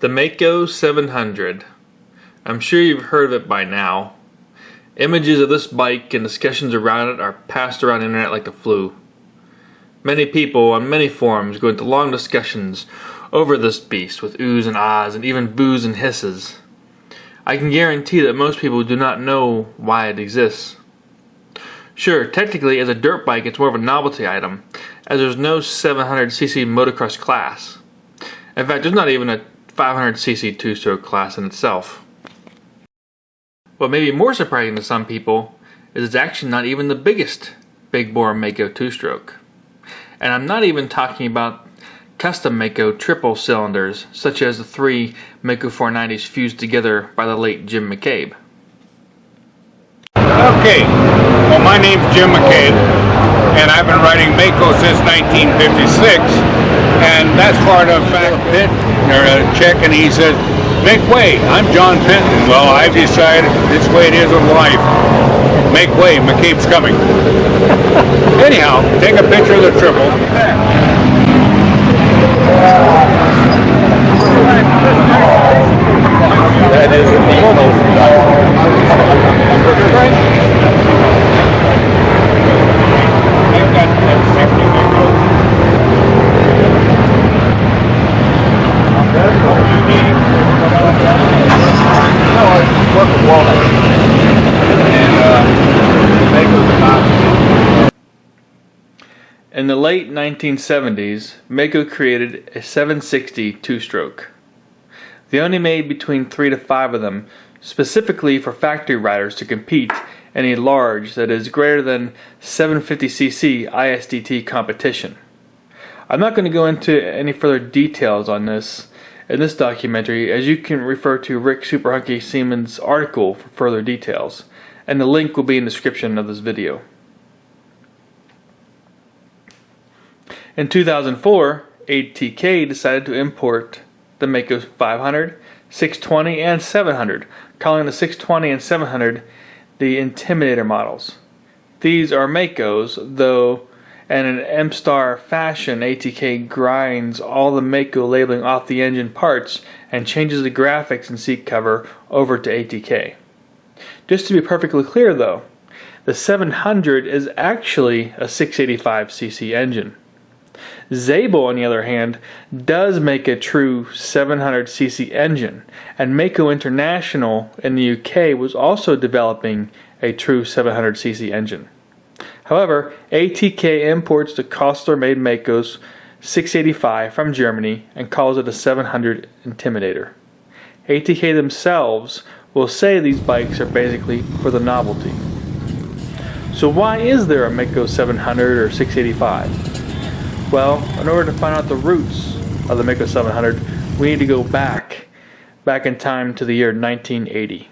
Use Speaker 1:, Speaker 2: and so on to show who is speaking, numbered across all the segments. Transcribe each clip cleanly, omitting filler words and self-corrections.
Speaker 1: The Maico 700. I'm sure you've heard of it by now. Images of this bike and discussions around it are passed around the internet like the flu. Many people on many forums go into long discussions over this beast with oohs and ahs and even boos and hisses. I can guarantee that most people do not know why it exists. Sure, technically as a dirt bike it's more of a novelty item, as there's no 700cc motocross class. In fact, there's not even a 500cc two-stroke class in itself. What may be more surprising to some people is it's actually not even the biggest big bore Maico two-stroke. And I'm not even talking about custom Maico triple cylinders such as the three Maico 490s fused together by the late Jim McCabe.
Speaker 2: Okay, well my name's Jim McCabe and I've been riding Maico since 1956, and that's part of fact pit or a check, and he says, make way, I'm John Penton. Well, I've decided this way it is with life. Make way, McCabe's coming. Anyhow, take a picture of the triple. That is
Speaker 1: In the late 1970s, Maico created a 760 two-stroke. They only made between 3 to 5 of them, specifically for factory riders to compete in a large, that is greater than 750cc ISDT competition. I'm not going to go into any further details on this in this documentary, as you can refer to Rick Super Hunky Seaman's article for further details, and the link will be in the description of this video. In 2004, ATK decided to import the Maico 500, 620, and 700, calling the 620 and 700 the Intimidator models. These are Maicos, though, and in an M-Star fashion, ATK grinds all the Maico labeling off the engine parts and changes the graphics and seat cover over to ATK. Just to be perfectly clear though, the 700 is actually a 685cc engine. Zabel, on the other hand, does make a true 700cc engine, and Maico International in the UK was also developing a true 700cc engine. However, ATK imports the Costler-made Maicos 685 from Germany and calls it a 700 Intimidator. ATK themselves will say these bikes are basically for the novelty. So why is there a Maico 700 or 685? Well, in order to find out the roots of the Maico 700, we need to go back in time to the year 1980.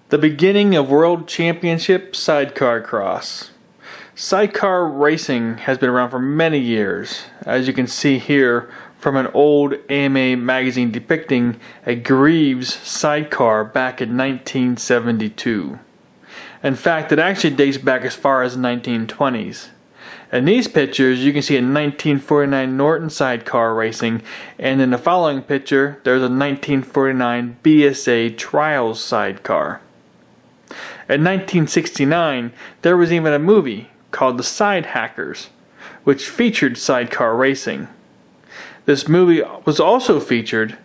Speaker 1: The beginning of World Championship Sidecarcross. Sidecar racing has been around for many years, as you can see here from an old AMA magazine depicting a Greaves sidecar back in 1972. In fact, it actually dates back as far as the 1920s. In these pictures, you can see a 1949 Norton sidecar racing, and in the following picture, there's a 1949 BSA Trials sidecar. In 1969, there was even a movie called The Sidehackers, which featured sidecar racing. This movie was also featured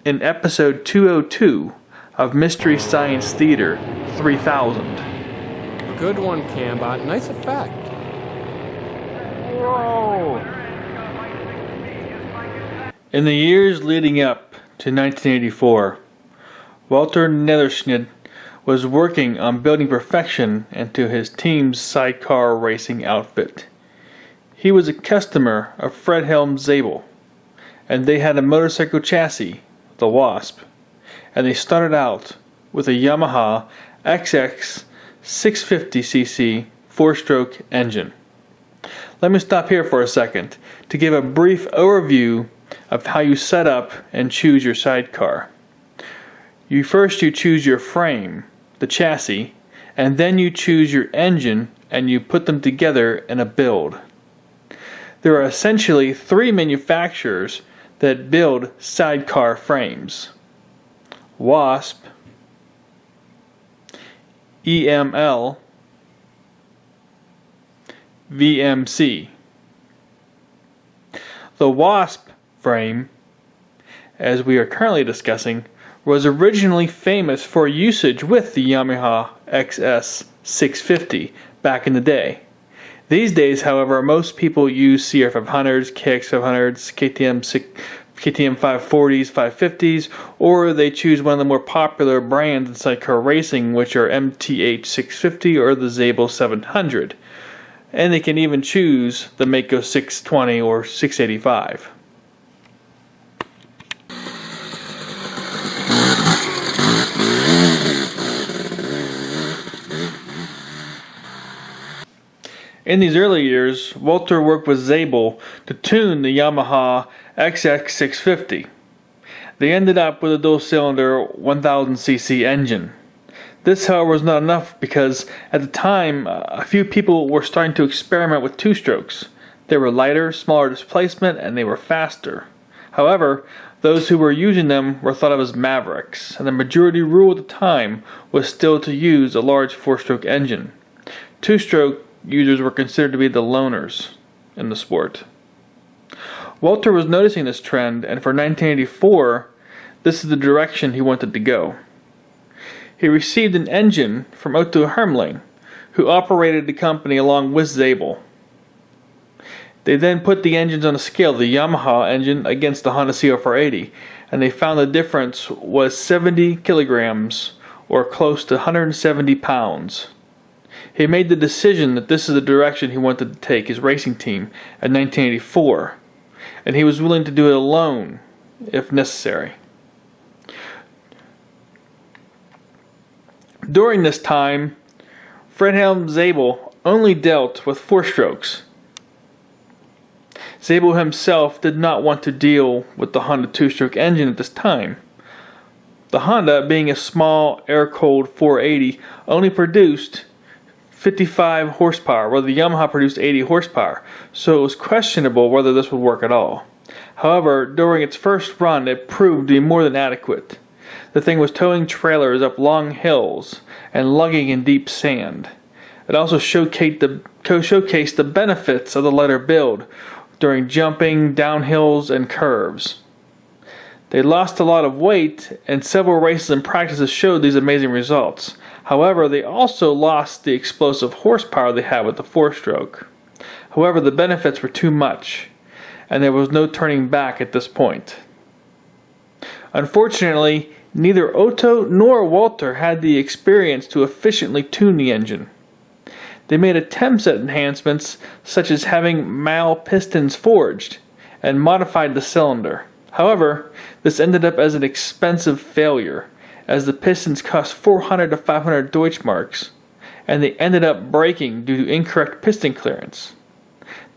Speaker 1: in episode 202 of Mystery Science Theater 3000.
Speaker 3: A good one, Cambot. Nice effect.
Speaker 1: Whoa! In the years leading up to 1984, Walter Netterscheid was working on building perfection into his team's sidecar racing outfit. He was a customer of Fred Helm Zabel, and they had a motorcycle chassis, the WASP, and they started out with a Yamaha XX650cc 4-stroke engine. Let me stop here for a second to give a brief overview of how you set up and choose your sidecar. You choose your frame, the chassis, and then you choose your engine and you put them together in a build. There are essentially 3 manufacturers that build sidecar frames: WASP, EML, VMC. The WASP frame, as we are currently discussing, was originally famous for usage with the Yamaha XS650 back in the day. These days, however, most people use CR500s, KX500s, KTM 540s, 550s, or they choose one of the more popular brands in sidecar racing, which are MTH650 or the Zabel 700. And they can even choose the Maicos 620 or 685. In these early years, Walter worked with Zabel to tune the Yamaha XX650. They ended up with a dual-cylinder 1000cc engine. This, however, was not enough because at the time, a few people were starting to experiment with two-strokes. They were lighter, smaller displacement, and they were faster. However, those who were using them were thought of as mavericks, and the majority rule at the time was still to use a large 4-stroke engine. Two-stroke users were considered to be the loners in the sport. Walter was noticing this trend, and for 1984, this is the direction he wanted to go. He received an engine from Otto Hermling, who operated the company along with Zabel. They then put the engines on a scale, the Yamaha engine against the Honda CR480, and they found the difference was 70 kilograms, or close to 170 pounds. He made the decision that this is the direction he wanted to take his racing team in 1984, and he was willing to do it alone if necessary. During this time, Friedhelm Zabel only dealt with 4-strokes. Zabel himself did not want to deal with the Honda 2-stroke engine at this time. The Honda, being a small air-cooled 480, only produced 55 horsepower, while the Yamaha produced 80 horsepower, so it was questionable whether this would work at all. However, during its first run, it proved to be more than adequate. The thing was towing trailers up long hills and lugging in deep sand. It also showcased the benefits of the lighter build during jumping, downhills, and curves. They lost a lot of weight, and several races and practices showed these amazing results. However, they also lost the explosive horsepower they had with the 4-stroke. However, the benefits were too much, and there was no turning back at this point. Unfortunately, neither Otto nor Walter had the experience to efficiently tune the engine. They made attempts at enhancements, such as having mal pistons forged, and modified the cylinder. However, this ended up as an expensive failure, as the pistons cost 400 to 500 Deutschmarks, and they ended up breaking due to incorrect piston clearance.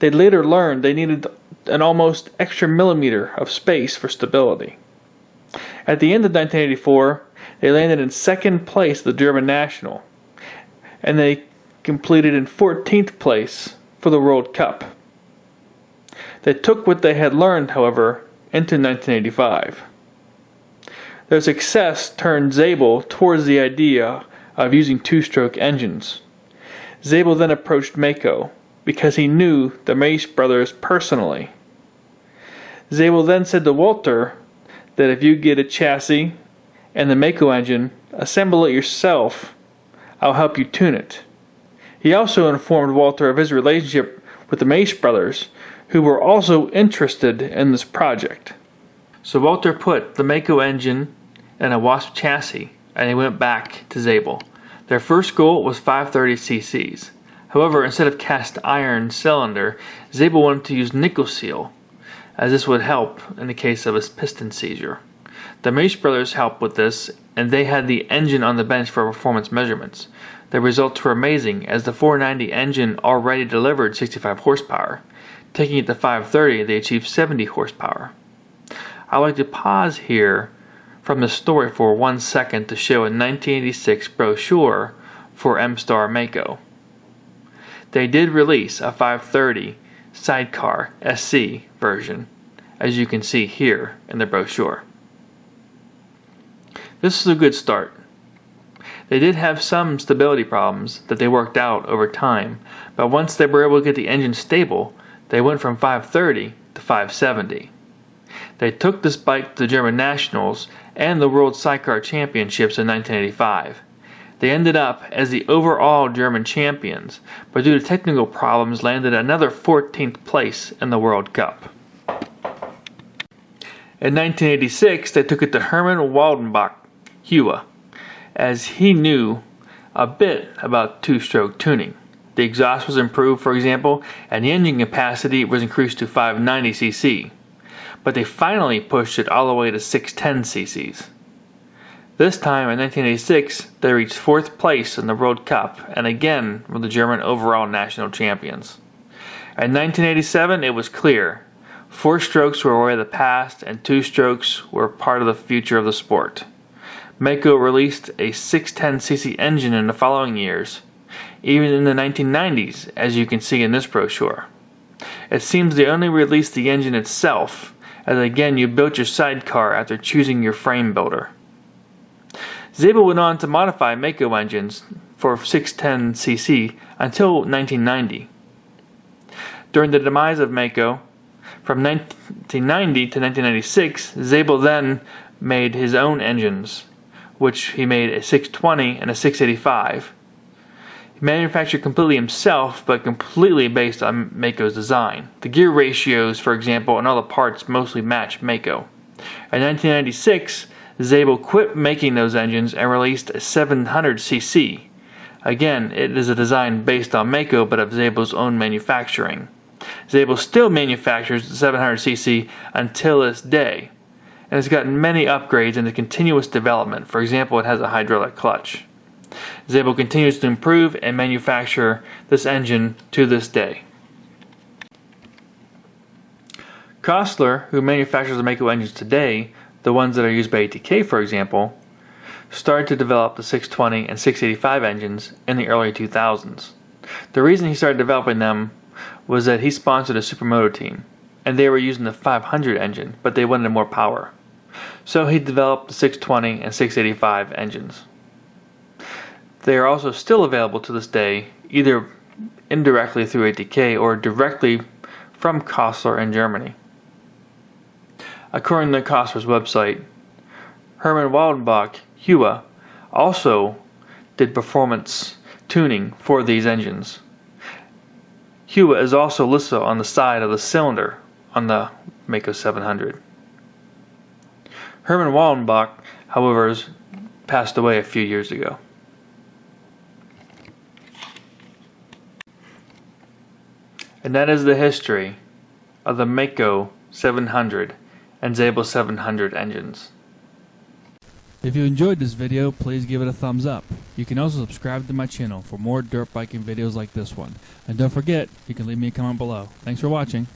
Speaker 1: They later learned they needed an almost extra millimeter of space for stability. At the end of 1984, they landed in second place at the German National, and they completed in 14th place for the World Cup. They took what they had learned, however, into 1985. Their success turned Zabel towards the idea of using 2-stroke engines. Zabel then approached Maico because he knew the Mace brothers personally. Zabel then said to Walter that if you get a chassis and the Maico engine, assemble it yourself, I'll help you tune it. He also informed Walter of his relationship with the Mace brothers, who were also interested in this project. So Walter put the Maico engine in a WASP chassis, and he went back to Zabel. Their first goal was 530 cc's. However, instead of cast iron cylinder, Zabel wanted to use nickel seal, as this would help in the case of a piston seizure. The Mace brothers helped with this, and they had the engine on the bench for performance measurements. The results were amazing, as the 490 engine already delivered 65 horsepower. Taking it to 530, they achieved 70 horsepower. I'd like to pause here for from the story for 1 second to show a 1986 brochure for M-Star Maico. They did release a 530 Sidecar SC version, as you can see here in the brochure. This is a good start. They did have some stability problems that they worked out over time, but once they were able to get the engine stable, they went from 530 to 570. They took this bike to the German Nationals and the World Sidecar Championships in 1985. They ended up as the overall German champions, but due to technical problems landed another 14th place in the World Cup. In 1986, they took it to Hermann Waldenbach Hua, as he knew a bit about two-stroke tuning. The exhaust was improved, for example, and the engine capacity was increased to 590cc. But they finally pushed it all the way to 610cc. This time in 1986, they reached 4th place in the World Cup and again were the German overall national champions. In 1987, it was clear. 4 strokes were a way of the past and 2 strokes were part of the future of the sport. Maico released a 610cc engine in the following years, even in the 1990s, as you can see in this brochure. It seems they only released the engine itself, as again you built your sidecar after choosing your frame builder. Zabel went on to modify Maico engines for 610cc until 1990. During the demise of Maico, from 1990 to 1996, Zabel then made his own engines, which he made a 620 and a 685. He manufactured completely himself, but completely based on Maico's design. The gear ratios, for example, and all the parts mostly match Maico. In 1996, Zabel quit making those engines and released a 700cc. Again, it is a design based on Maico, but of Zabel's own manufacturing. Zabel still manufactures the 700cc until this day, and has gotten many upgrades into continuous development. For example, it has a hydraulic clutch. Zabel continues to improve and manufacture this engine to this day. Costler, who manufactures the Maico engines today, the ones that are used by ATK for example, started to develop the 620 and 685 engines in the early 2000s. The reason he started developing them was that he sponsored a supermoto team, and they were using the 500 engine, but they wanted more power. So he developed the 620 and 685 engines. They are also still available to this day, either indirectly through ATK or directly from Costler in Germany. According to Costler's website, Hermann Waldenbach Hua also did performance tuning for these engines. Hua is also listed on the side of the cylinder on the Maico 700. Hermann Waldenbach, however, passed away a few years ago. And that is the history of the Maico 700 and Zabel 700 engines.
Speaker 4: If you enjoyed this video, please give it a thumbs up. You can also subscribe to my channel for more dirt biking videos like this one. And don't forget, you can leave me a comment below. Thanks for watching.